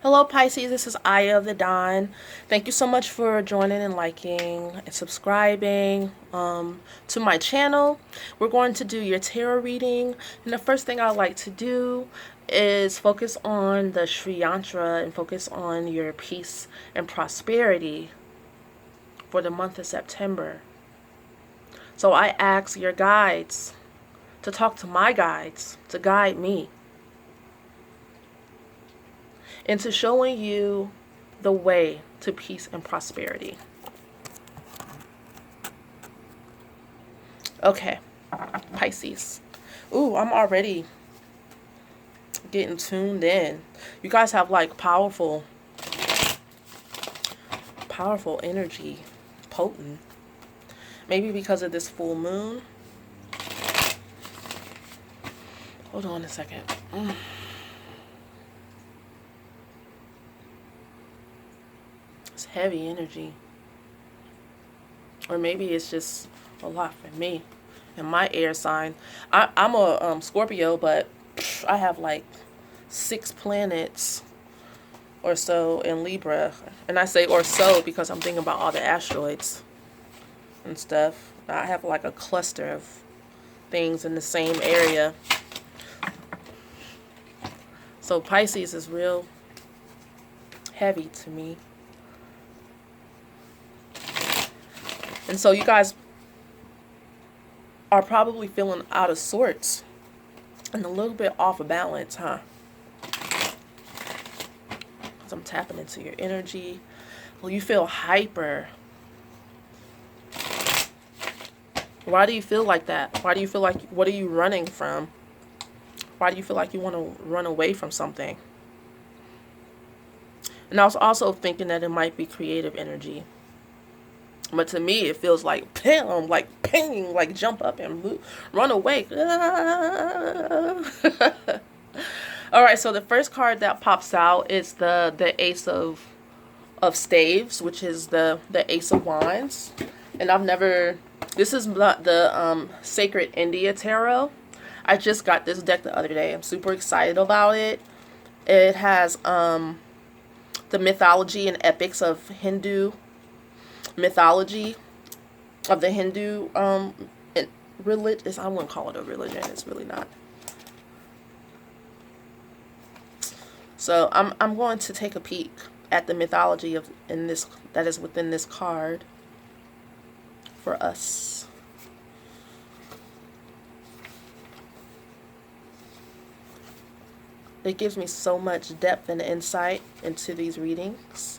Hello Pisces, this is Aya of the Dawn. Thank you so much for joining and liking and subscribing to my channel. We're going to do your tarot reading, and the first thing I like to do is focus on the Sri Yantra and focus on your peace and prosperity for the month of September. So I ask your guides to talk to my guides to guide me into showing you the way to peace and prosperity. Okay, Pisces. Ooh, I'm already getting tuned in. You guys have like powerful energy, potent. Maybe because of this full moon. Hold on a second. It's heavy energy. Or maybe it's just a lot for me and my air sign. I'm a Scorpio, but I have like 6 planets or so in Libra. And I say or so because I'm thinking about all the asteroids and stuff. I have like a cluster of things in the same area. So Pisces is real heavy to me. And so you guys are probably feeling out of sorts and a little bit off of balance, huh? Because I'm tapping into your energy. Well, you feel hyper. Why do you feel like that? Why do you feel like, what are you running from? Why do you feel like you want to run away from something? And I was also thinking that it might be creative energy. But to me, it feels like bam, like ping, like jump up and move, run away. All right, so the first card that pops out is the Ace of Staves, which is the Ace of Wands. And I've never, this is not the Sacred India Tarot. I just got this deck the other day. I'm super excited about it. It has the mythology and epics of Hindu mythology, of the Hindu religion. I wouldn't call it a religion. It's really not. So I'm going to take a peek at the mythology that is within this card for us. It gives me so much depth and insight into these readings.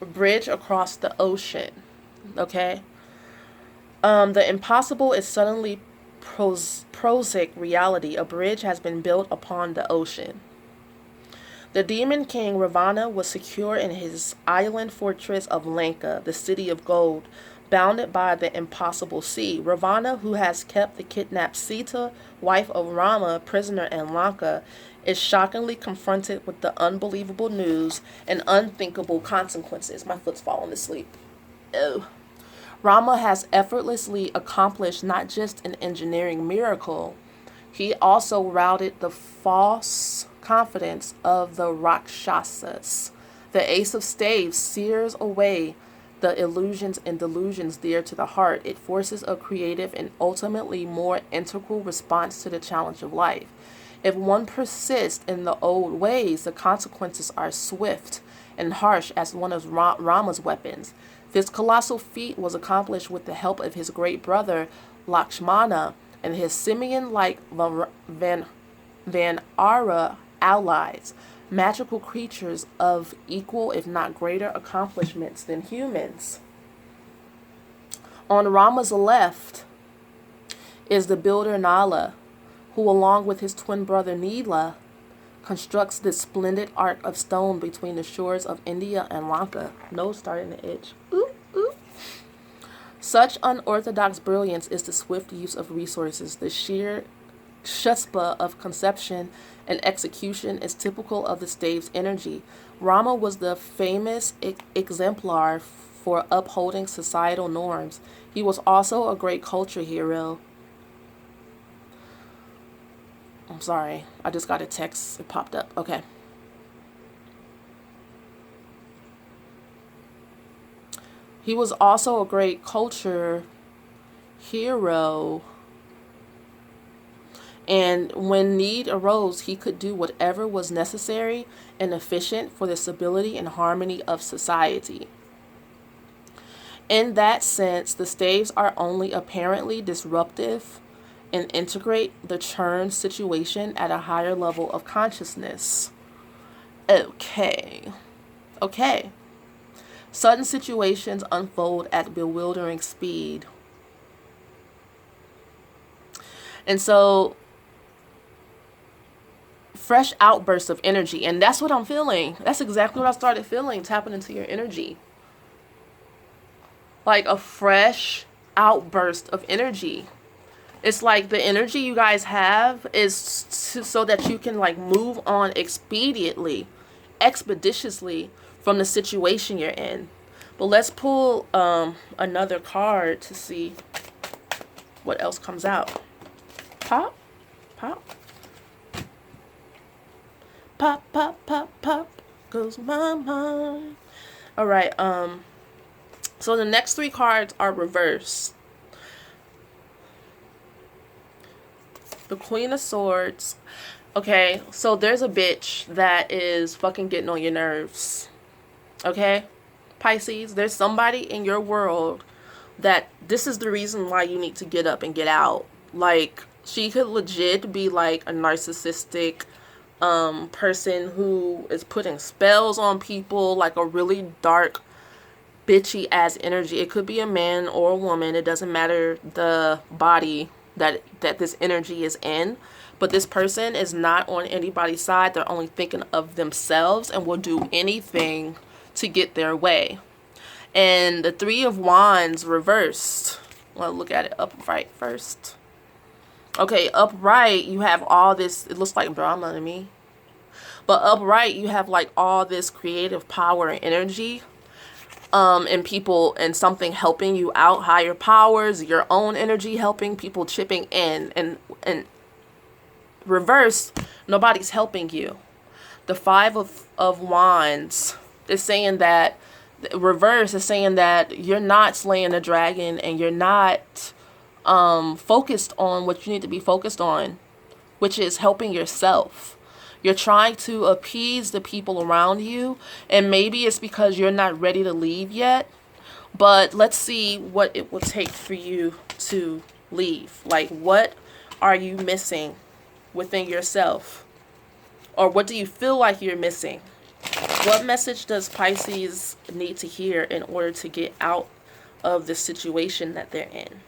Bridge across the ocean. Okay. The impossible is suddenly prosic reality. A bridge has been built upon the ocean. The demon king Ravana was secure in his island fortress of Lanka, the city of gold, bounded by the impossible sea. Ravana, who has kept the kidnapped Sita, wife of Rama, prisoner in Lanka, is shockingly confronted with the unbelievable news and unthinkable consequences. My foot's falling asleep. Ew. Rama has effortlessly accomplished not just an engineering miracle, he also routed the false confidence of the Rakshasas. The Ace of Staves sears away the illusions and delusions dear to the heart. It forces a creative and ultimately more integral response to the challenge of life. If one persists in the old ways, the consequences are swift and harsh as one of Rama's weapons. This colossal feat was accomplished with the help of his great brother, Lakshmana, and his simian-like Vanara allies, magical creatures of equal, if not greater, accomplishments than humans. On Rama's left is the builder Nala, who, along with his twin brother Nila, constructs this splendid arc of stone between the shores of India and Lanka. Nose starting to itch. Ooh, ooh. Such unorthodox brilliance is the swift use of resources. The sheer chutzpah of conception and execution is typical of the stave's energy. Rama was the famous exemplar for upholding societal norms. He was also a great culture hero. I'm sorry. I just got a text. It popped up. Okay. He was also a great culture hero. And when need arose, he could do whatever was necessary and efficient for the stability and harmony of society. In that sense, the staves are only apparently disruptive and integrate the churn situation at a higher level of consciousness. Okay. Sudden situations unfold at bewildering speed. And so, fresh outbursts of energy. And that's what I'm feeling. That's exactly what I started feeling, tapping into your energy. Like a fresh outburst of energy. It's like the energy you guys have is so that you can like move on expeditiously from the situation you're in. But let's pull another card to see what else comes out. Pop. Pop, pop, pop, pop goes my mind. All right. So the next three cards are reversed. The Queen of Swords. Okay, so there's a bitch that is fucking getting on your nerves. Okay? Pisces, there's somebody in your world that this is the reason why you need to get up and get out. Like, she could legit be like a narcissistic person who is putting spells on people, like a really dark, bitchy ass energy. It could be a man or a woman. It doesn't matter the body that this energy is in. But this person is not on anybody's side. They're only thinking of themselves and will do anything to get their way. And the Three of Wands reversed. Well, look at it upright first. Okay, upright, you have all this, it looks like drama to me. But upright, you have like all this creative power and energy. And people and something helping you out, higher powers, your own energy helping, people chipping in. And reverse, nobody's helping you. The Five of Wands is saying that, reverse is saying that you're not slaying the dragon and you're not focused on what you need to be focused on, which is helping yourself. You're trying to appease the people around you, and maybe it's because you're not ready to leave yet, but let's see what it will take for you to leave. Like, what are you missing within yourself? Or what do you feel like you're missing? What message does Pisces need to hear in order to get out of the situation that they're in?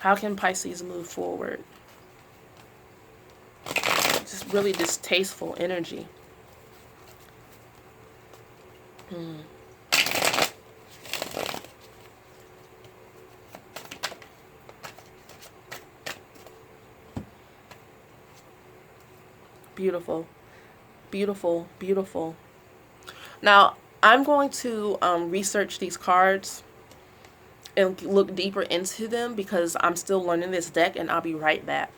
How can Pisces move forward? Just really distasteful energy. Beautiful. Beautiful. Beautiful. Now, I'm going to research these cards and look deeper into them because I'm still learning this deck, and I'll be right back.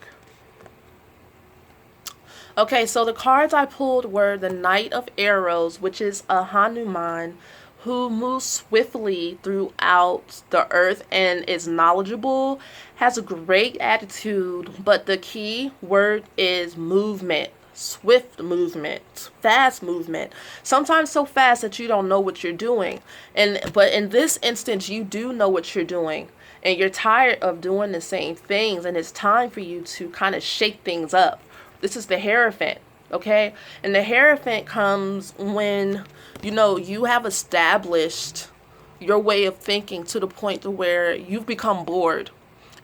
Okay, so the cards I pulled were the Knight of Arrows, which is a Hanuman who moves swiftly throughout the earth and is knowledgeable, has a great attitude, but the key word is movement. Swift movement, fast movement, sometimes so fast that you don't know what you're doing. But in this instance, you do know what you're doing, and you're tired of doing the same things, and it's time for you to kind of shake things up. This is the Hierophant, okay? And the Hierophant comes when, you have established your way of thinking to the point to where you've become bored.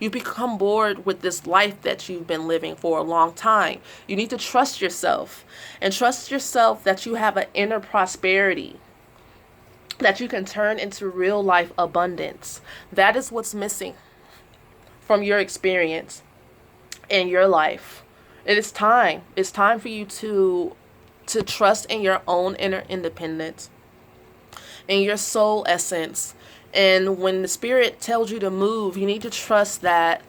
You become bored with this life that you've been living for a long time. You need to trust yourself, and trust yourself that you have an inner prosperity that you can turn into real life abundance. That is what's missing from your experience in your life. It is time. It's time for you to trust in your own inner independence, in your soul essence. And when the spirit tells you to move, you need to trust that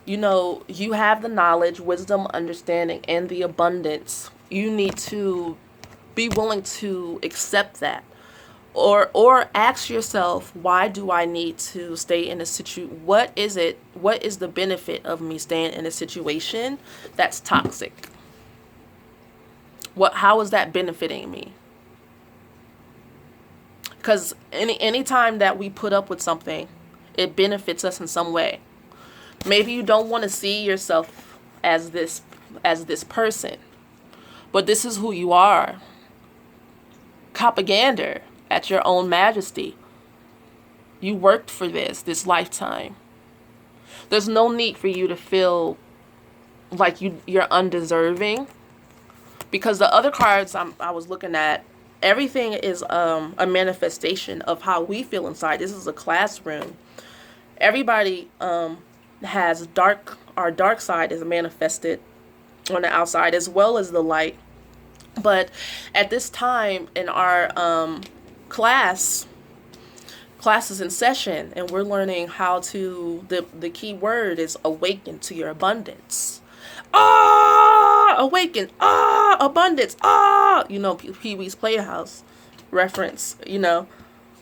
You know, you have the knowledge, wisdom, understanding, and the abundance. You need to be willing to accept that. Or ask yourself, why do I need to stay in a what is the benefit of me staying in a situation that's toxic? How is that benefiting me? Because any time that we put up with something, it benefits us in some way. Maybe you don't want to see yourself as this person, but this is who you are. Propaganda at your own majesty. You worked for this lifetime. There's no need for you to feel like you're undeserving, because the other cards I was looking at, everything is a manifestation of how we feel inside. This is a classroom. Everybody has our dark side is manifested on the outside as well as the light. But at this time in our class is in session, and we're learning how to, the key word is awaken to your abundance. Awaken, abundance, you know, Pee-wee's Playhouse reference, you know,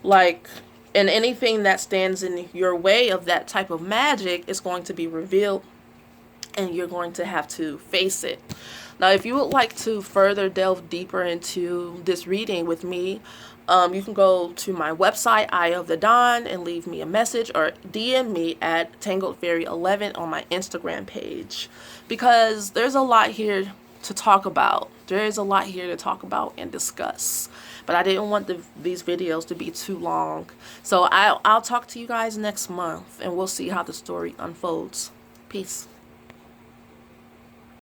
like, and anything that stands in your way of that type of magic is going to be revealed, and you're going to have to face it. Now, if you would like to further delve deeper into this reading with me, you can go to my website, Eye of the Dawn, and leave me a message, or DM me at TangledFairy11 on my Instagram page, because there's a lot here to talk about. There is a lot here to talk about and discuss, but I didn't want these videos to be too long. So I'll talk to you guys next month, and we'll see how the story unfolds. Peace.